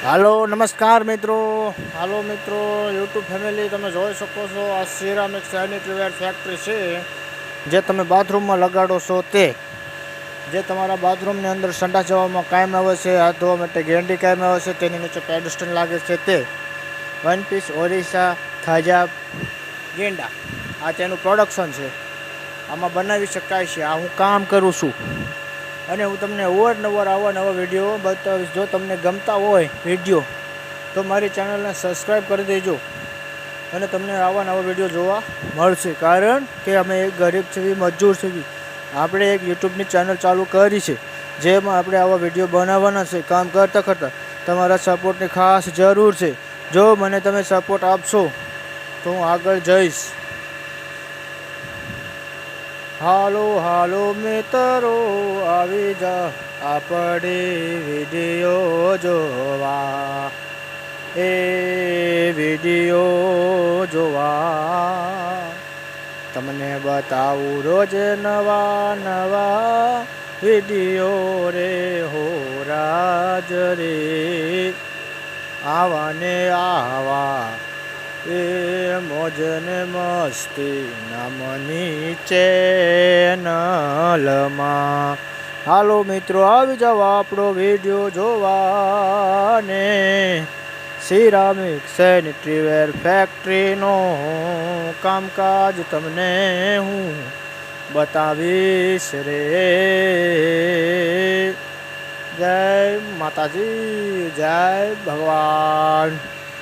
હાલો નમસ્કાર મિત્રો, હાલો મિત્રો યુટ્યુબ ફેમિલી, તમે જોઈ શકો છો આ સિરામિક સેનિટરીવેર ફેક્ટરી છે જે તમે બાથરૂમમાં લગાડો છો તે, જે તમારા બાથરૂમની અંદર સંડાસ જવામાં કાયમ આવે છે, હાથ ધોવા માટે ગેંડી કાયમ આવે છે, તેની નીચે પેડસ્ટન લાગે છે તે વન પીસ ઓરિસા ખાજા ગેંડા આ તેનું પ્રોડક્શન છે. આમાં બનાવી શકાય છે. આ હું કામ કરું છું અને હું તમને અવારનવાર આવા નવા વિડીયો બતાવીશ. જો તમને ગમતા હોય વિડીયો તો મારી ચેનલને સબસ્ક્રાઈબ કરી દેજો અને તમને આવા નવા વિડીયો જોવા મળશે. કારણ કે અમે એક ગરીબ છીએ, મજૂર છીએ. આપણે એક યુટ્યુબની ચેનલ ચાલુ કરી છે જેમાં આપણે આવા વિડીયો બનાવવાના છે. કામ કરતાં કરતાં તમારા સપોર્ટની ખાસ જરૂર છે. જો મને તમે સપોર્ટ આપશો તો હું આગળ જઈશ. હાલો હાલો મિત્રો, આવી જા આપણે વિડીયો જોવા, એ વિડીયો જોવા તમને બતાવું રોજ નવા નવા વિડીયો રે હો રાજ રે. આવા ને આવા એ મોજ ને મસ્તી નામની ચેનલમાં. હાલો મિત્રો, આવી જાવ આપણો વિડીયો જોવાને. સિરામિક સેનિટરીવેર ફેક્ટરીનો કામકાજ તમને હું બતાવીશ રે. જય માતાજી, જય ભગવાન.